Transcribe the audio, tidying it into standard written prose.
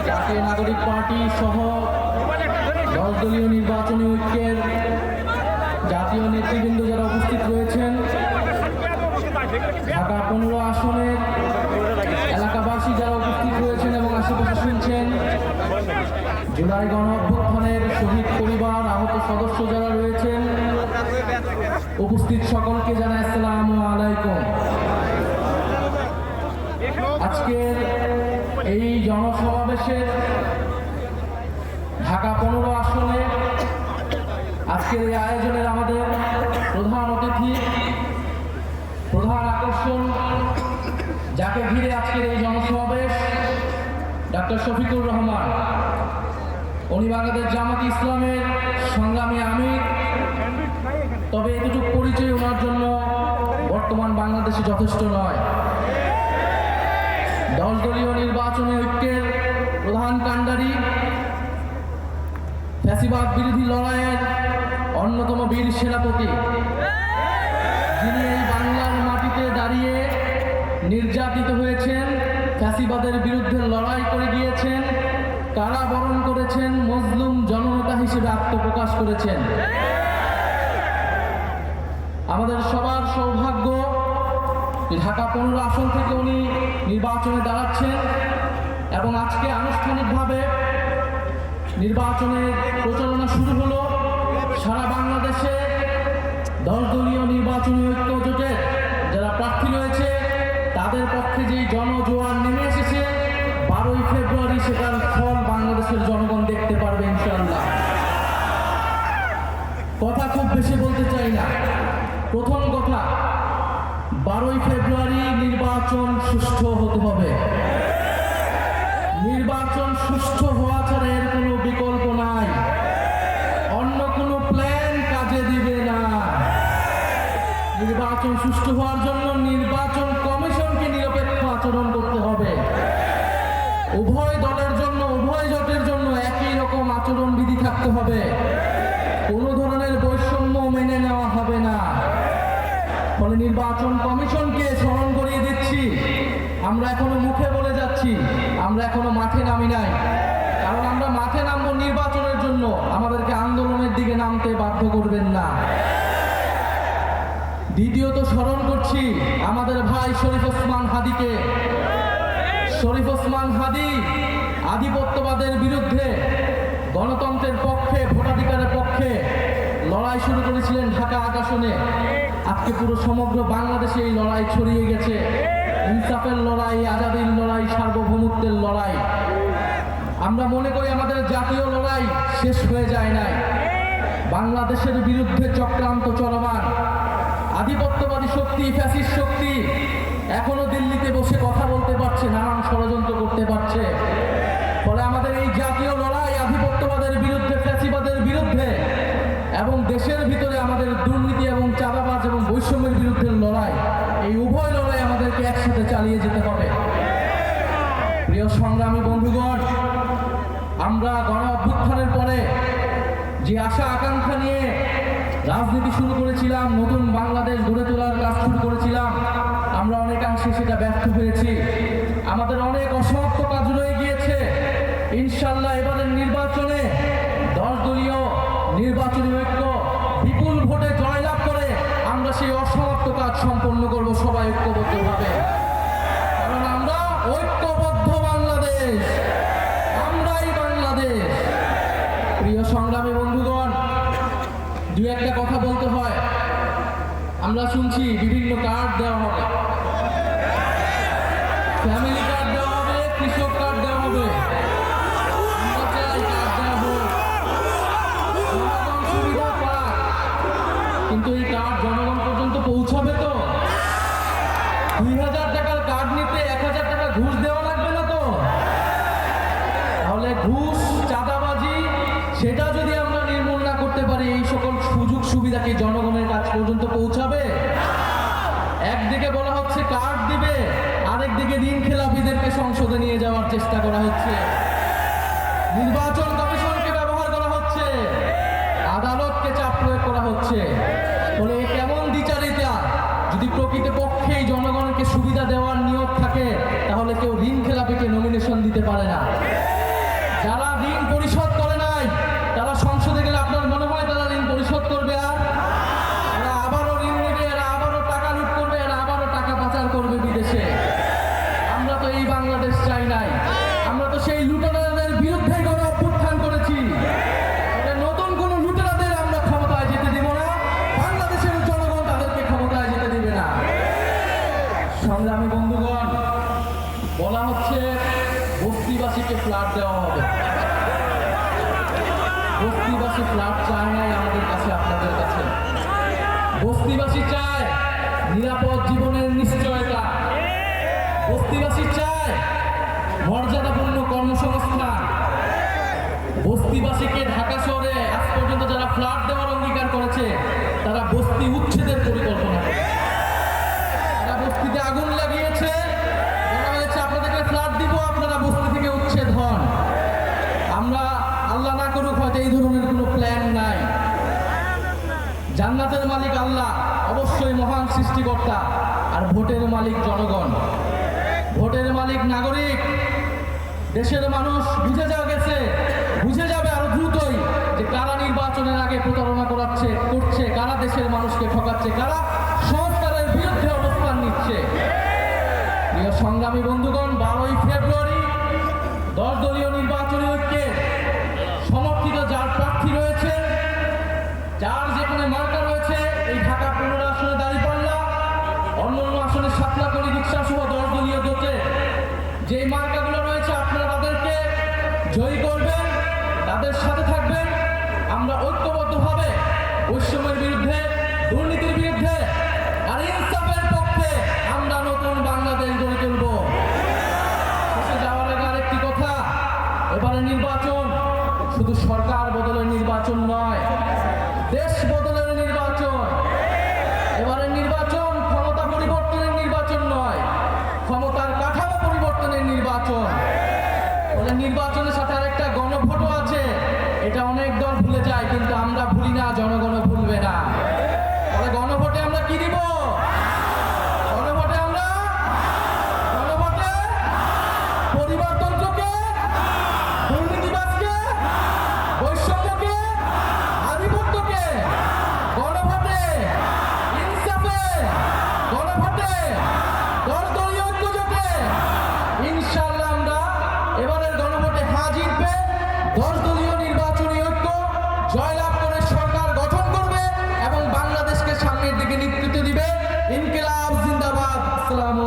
জাতীয় নাগরিক পার্টি সহ 10 দলীয় নির্বাচনী ঐক্যের জাতীয় নেতৃবৃন্দ যারা উপস্থিত রয়েছেন, ঢাকা 15 আসনের এলাকাবাসী যারা উপস্থিত রয়েছেন এবং আশেপাশে শুনছেন, জুলাই গণ অভ্যুত্থানের শহীদ পরিবার, আহত সদস্য যারা রয়েছেন, উপস্থিত সকলকে জানাই আসসালামু আলাইকুম। আজকের এই জনসমাবেশের ঢাকা 15 আসনে আজকের এই আয়োজনের আমাদের প্রধান অতিথি, প্রধান আকর্ষণ, যাকে ঘিরে আজকের এই জনসমাবেশ, ডক্টর শফিকুর রহমান। উনি বাংলাদেশ জামাত ইসলামের সংগ্রামী আমির। তবে এতটুকু পরিচয় ওনার জন্য বর্তমান বাংলাদেশে যথেষ্ট নয়। 10 দলীয় নির্বাচনী ঐক্যের প্রধান কাণ্ডারি, ফ্যাসিবাদ বিরোধী লড়াইয়ের অন্যতম বীর সেনাপতি, যিনি এই বাংলার মাটিতে দাঁড়িয়ে নির্যাতিত হয়েছেন, ফ্যাসিবাদের বিরুদ্ধে লড়াই করে গিয়েছেন, কারাবরণ করেছেন, মজলুম জননেতা হিসেবে আত্মপ্রকাশ করেছেন। আমাদের সবার সৌভাগ্য ঢাকা 15 আসন থেকে উনি নির্বাচনে দাঁড়াচ্ছেন এবং আজকে আনুষ্ঠানিকভাবে নির্বাচনের প্রচারণা শুরু হলো। সারা বাংলাদেশে 10 দলীয় নির্বাচনী ঐক্য জোটের যারা প্রার্থী রয়েছে তাদের পক্ষে যেই জনজোয়ার নেমে এসেছে, 12ই ফেব্রুয়ারি সেটার ফল বাংলাদেশের জনগণ দেখতে পারবে ইনশাআল্লাহ। কথা খুব বেশি বলতে চাই না। প্রথম কথা, 12ই ফেব্রুয়ারি নির্বাচন সুষ্ঠু হতে হবে। নির্বাচন সুষ্ঠু হওয়া ছাড়া এর কোনো বিকল্প নাই। অন্য কোনো প্ল্যান কাজে দিবে না। নির্বাচন সুষ্ঠু হওয়ার জন্য নির্বাচন কমিশনকে নিরপেক্ষ আচরণ করতে হবে। উভয় দলের জন্য, উভয় জোটের জন্য একই রকম আচরণ বিধি থাকতে হবে। কোনো ধরনের বৈষম্য মেনে নেওয়া হবে না। ফলে নির্বাচন কমিশনকে স্মরণ করিয়ে দিচ্ছি, আমরা এখনো মুখে বলে যাচ্ছি, আমরা এখনো মাঠে নামি নাই। কারণ আমরা মাঠে নামবো নির্বাচনের জন্য, আমাদেরকে আন্দোলনের দিকে নামতে বাধ্য করবেন না। দ্বিতীয়ত স্মরণ করছি আমাদের ভাই শরীফ ওসমান হাদিকে। শরীফ ওসমান হাদি আধিপত্যবাদের বিরুদ্ধে, গণতন্ত্রের পক্ষে, ভোটাধিকারের পক্ষে লড়াই শুরু করেছিলেন ঢাকা 8 আসনে। আজকে পুরো সমগ্র বাংলাদেশে এই লড়াই ছড়িয়ে গেছে। ইনসাফের লড়াই, আজাদির লড়াই, সার্বভৌমত্বের লড়াই। আমরা মনে করি আমাদের জাতীয় লড়াই শেষ হয়ে যায় নাই। বাংলাদেশের বিরুদ্ধে চক্রান্ত চলমান। আধিপত্যবাদী শক্তি, ফ্যাসিস্ট শক্তি এখনো দিল্লিতে বসে কথা বলতে পারছে, নানান ষড়যন্ত্র করতে পারছে। ফলে আমাদের এই জাতীয় লড়াই আধিপত্যবাদের বিরুদ্ধে, ফ্যাসিবাদের বিরুদ্ধে এবং দেশের ভিতরে আমাদের দুর্নীতি এবং চাঁদাবাজ এবং বৈষম্যের বিরুদ্ধে লড়াই, এই উভয় লড়াই আমাদেরকে একসাথে চালিয়ে যেতে হবে। প্রিয় সংগ্রামী বন্ধুগণ, আমরা গণ অভ্যুত্থানের পরে যে আশা আকাঙ্ক্ষা নিয়ে রাজনীতি শুরু করেছিলাম, নতুন বাংলাদেশ গড়ে তোলার কাজ শুরু করেছিলাম, আমরা অনেকাংশে সেটা ব্যর্থ হয়েছি। আমাদের অনেক অসমাপ্ত কাজ রয়ে গিয়েছে। ইনশাআল্লাহ এবারের নির্বাচনে 10 দলীয় নির্বাচনী ঐক্য বিপুল ভোটে জয়লাভ করে আমরা সেই অসমাপ্ত কাজ সম্পন্ন করব সবাই ঐক্যবদ্ধভাবে। কারণ আমরা ঐক্যবদ্ধ বাংলাদেশ, আমরাই বাংলাদেশ। প্রিয় সংগ্রামী বন্ধুগণ, দু একটা কথা বলতে হয়। আমরা শুনছি বিভিন্ন কার্ড দেওয়া হবে, ফ্যামিলি কার্ড দেওয়া হবে, কৃষক কার্ড দেওয়া হবে। আমরা চাই কার্ড দেওয়া হোক, জনগণ সুবিধা পাক। কিন্তু এই কার্ড জনগণ পর্যন্ত পৌঁছাবে তো? 2000 টাকার কার্ড নিতে 1000 টাকা ঘুষ দেওয়া লাগবে না তো? তাহলে ঘুষ, চাঁদাবাজি সেটা যদি আমরা নির্মূল না করতে পারি, এই সকল সুযোগ সুবিধা কি জনগণের কাছ পর্যন্ত পৌঁছাবে? একদিকে বলা হচ্ছে কার্ড দিবে, আরেকদিকে ঋণ খেলাপিদেরকে সংসদে নিয়ে যাওয়ার চেষ্টা করা হচ্ছে। নির্বাচন কমিশনকে ব্যবহার করা হচ্ছে, আদালতকে চাপ প্রয়োগ করা হচ্ছে। বলে এ কেমন দ্বিচারিতা? যদি প্রকৃতপক্ষেই জনগণকে সুবিধা দেওয়ার নিয়ত থাকে তাহলে কেউ ঋণ খেলাপিকে নমিনেশন দিতে পারে না। যারা ঋণ পরিশোধ করে নাই তারা সংসদে গেলে আপনার মনে হয় তারা ঋণ পরিশোধ করবে? আর এরা আবারও ঋণ নেবে, এরা আবারও টাকা লুট করবে, এরা আবারও টাকা পাচার করবে বিদেশে। আমরা তো এই বাংলাদেশ চাই নাই, আমরা তো সেই লুটেরাদের বিরুদ্ধে গণ অভ্যুত্থান করেছি। নতুন কোন লুটেরাদের আমরা ক্ষমতায় যেতে দিব না, বাংলাদেশের জনগণ তাদেরকে ক্ষমতায় যেতে দিবে না। সংগ্রামী বন্ধুগণ, বলা হচ্ছে বস্তিবাসীকে ফ্ল্যাট দেওয়া হবে। বস্তিবাসী ফ্ল্যাট চায় নাই আমাদের কাছে, আপনাদের কাছে। বস্তিবাসী চায় নিরাপদ জীবনের নিশ্চয়তা, বস্তিবাসী চায় মর্যাদাপূর্ণ কর্মসংস্থান। বস্তিবাসীকে ঢাকা শহরে আজ পর্যন্ত যারা ফ্ল্যাট দেওয়ার অঙ্গীকার করেছে তারা বস্তি উচ্ছেদের পরিকল্পনা করে। তারা বস্তিতে আগুন লাগিয়েছে, বলা হয়েছে আপনাদেরকে ফ্ল্যাট দিব, আপনারা বস্তি থেকে উচ্ছেদ হন। আমরা আল্লাহ না করুক হয়তো এই ধরনের কোনো প্ল্যান নাই। জান্নাতের মালিক আল্লাহ, অবশ্যই মহান সৃষ্টিকর্তা, আর ভোটের মালিক জনগণ, ভোটের মালিক নাগরিক। দেশের মানুষ বুঝে যাবে আরো দ্রুতই যে কারা নির্বাচনের আগে প্রতারণা করছে, কারা দেশের মানুষকে ঠকাচ্ছে, কারা সংস্কারের বিরুদ্ধে অবস্থান নিচ্ছে। প্রিয় সংগ্রামী বন্ধুগণ, 12ই ফেব্রুয়ারি 10 দলীয় নির্বাচনী ঐক্যে সমর্থিত যার প্রার্থী রয়েছে, যার যেখানে মার্কা রয়েছে, এই ঢাকা 15 আসনে দাঁড়িপাল্লা, অন্যান্য আসনে সাতলাকড়ি, রিক্সা সহ 10 দলীয় জোটে যে মার্কাগুলো রয়েছে আপনারা তাদেরকে জয়ী করবেন, তাদের সাথে থাকবেন। আমরা ঐক্যবদ্ধভাবে বৈষম্যের বিরুদ্ধে, দুর্নীতির বিরুদ্ধে আর ইনসাফের পক্ষে আমরা নতুন বাংলাদেশ গড়ে তুলব। শেষে যাওয়ার আগে আরেকটি কথা, এবারে নির্বাচন শুধু সরকার বদলের নির্বাচন নয়, দেশ বদলের নির্বাচন। এবারে নির্বাচন ক্ষমতা পরিবর্তনের নির্বাচন নয়, ক্ষমতার কাঠামো পরিবর্তনের নির্বাচন। বলে নির্বাচনের সাথে আরেকটা গণভোটও আছে, এটা অনেক দল ভুলে যায়, কিন্তু আমরা ভুলি না, জনগণও ভুলবে না। তাহলে গণভোটে আমরা কি দিব? গণভোটে পরিবারতন্ত্রকে, দুর্নীতিবাজকে, বৈষম্যকে, আধিপত্যকে, গণভোটে ইনসাফে, গণভোটে 10 দলীয় ঐক্য জোটে ইনশাআল্লাহ আমরা এবারের গণভোটে জিতবে। 10 দলীয় নির্বাচনী ঐক্য জয়লাভ করে সরকার গঠন করবে এবং বাংলাদেশকে সামনের দিকে নেতৃত্ব দিবে। ইনকিলাব জিন্দাবাদ। আসসালামু